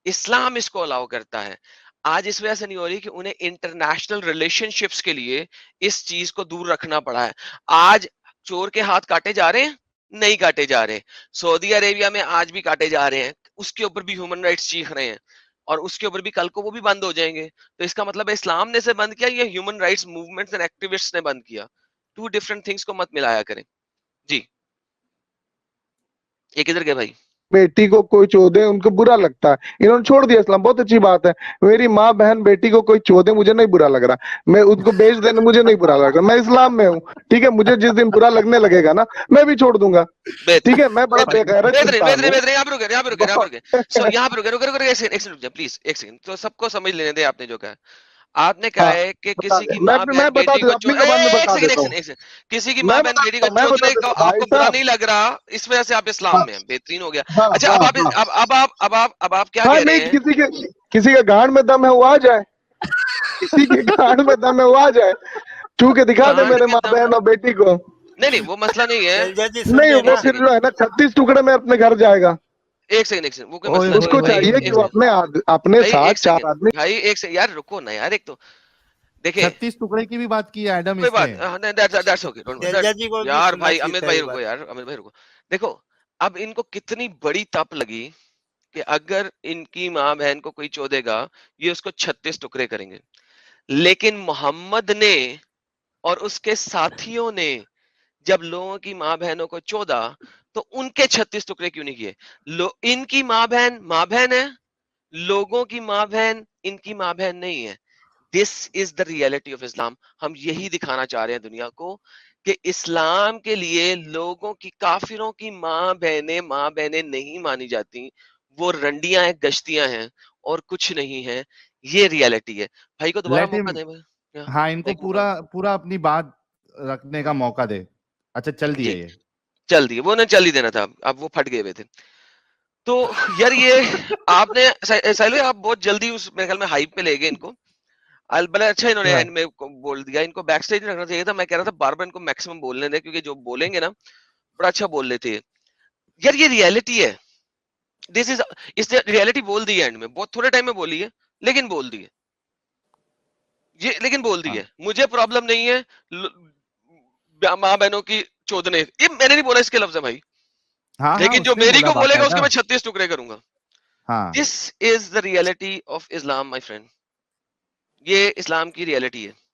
इस्लाम इसको अलाउ करता है आज इस वजह से नहीं हो रही कि उन्हें इंटरनेशनल रिलेशनशिप्स के लिए इस चीज को दूर रखना पड़ा है आज चोर के हाथ काटे जा रहे हैं नहीं काटे जा रहे सऊदी अरेबिया में आज भी काटे जा रहे हैं उसके ऊपर भी ह्यूमन राइट्स चीख रहे हैं और उसके ऊपर भी कल को वो भी बंद हो जाएंगे तो इसका मतलब है इस्लाम ने से बंद किया या human rights movements and activists ने बंद किया टू डिफरेंट थिंग्स को मत मिलाया करें जी ये किधर गए भाई बेटी को कोई चोदे उनको बुरा लगता है, इन्होंने छोड़ दिया इस्लाम, बहुत अच्छी बात है। मेरी माँ बहन बेटी को कोई चोदे मुझे नहीं बुरा लग रहा, मैं उनको बेच देने मुझे नहीं बुरा लग रहा, मैं इस्लाम में हूँ, ठीक है। मुझे जिस दिन बुरा लगने लगेगा ना मैं भी छोड़ दूंगा, ठीक है। मैं बड़ा बेगैरत इंसान हूँ। यहाँ पे रुके प्लीज एक सेकंड तो सबको समझ लेने दे आपने जो कहा आपने कहा है कि किसी की माँ बहन बेटी को किसी की माँ बहन बेटी को चोदने को आपको बुरा नहीं लग रहा इस वजह से आप इस्लाम में हैं बेहतरीन हो गया अच्छा अब आप क्या कह रहे हैं किसी के गांड में दम है वो आ जाए, किसी के गांड में दम है वो आ जाए, छू के दिखा दे मेरे माँ बहन और बेटी को। नहीं वो मसला नहीं है नहीं वो फिर जो है ना 36 टुकड़े में अपने घर जाएगा। एक सेकंड वो कोई मसला उसको चाहिए कि वो अपने साथ 4 आदमी भाई एक से यार रुको ना यार एक तो देखिए 36 टुकड़े की भी बात की है एडम कोई बात इसने दैट्स ओके यार भाई अमित भाई रुको देखो अब इनको कितनी बड़ी तप लगी कि अगर इनकी माँ बहन को कोई चोदेगा ये उसको 36 टुकड़े करेंगे लेकिन मोहम्मद ने और उसके साथियों ने जब लोगों की माँ बहनों को चोदा तो उनके 36 टुकड़े क्यों नहीं किए इनकी माँ बहन है लोगों की माँ बहन इनकी माँ बहन नहीं है this is the reality of Islam हम यही दिखाना चाह रहे हैं दुनिया को कि इस्लाम के लिए लोगों की काफिरों की माँ बहनें नहीं मानी जाती वो रंडियां हैं गश्तियां हैं और कुछ नहीं है ये रियलिटी है भाई को दोबारा मौका दे हाँ इनको पूरा अपनी बात रखने का मौका दे अच्छा चल दिए ये चल दिए वो ना चल ही देना था अब वो फट गए हुए थे तो यार ये आपने साहिल आप बहुत जल्दी उस मेरे ख्याल में हाइप पे ले गए इनको भले अच्छा इन्होंने एंड में बोल दिया इनको बैक स्टेज रखना चाहिए था मैं कह रहा था बार बार इनको मैक्सिमम बोलने दे क्योंकि जो बोलेंगे ना बड़ा अच्छा बोल लेते हैं यार ये रियलिटी है दिस इज इसने रियलिटी बोल दी है एंड में बहुत थोड़े टाइम में बोली है लेकिन बोल दी है ये लेकिन बोल दी है मुझे प्रॉब्लम नहीं है माँ बहनों की चोदने ये मैंने नहीं बोला इसके लफ्ज है भाई लेकिन जो मेरी को बोलेगा उसके मैं 36 टुकड़े करूंगा this is the reality of Islam my friend ये इस्लाम की रियलिटी है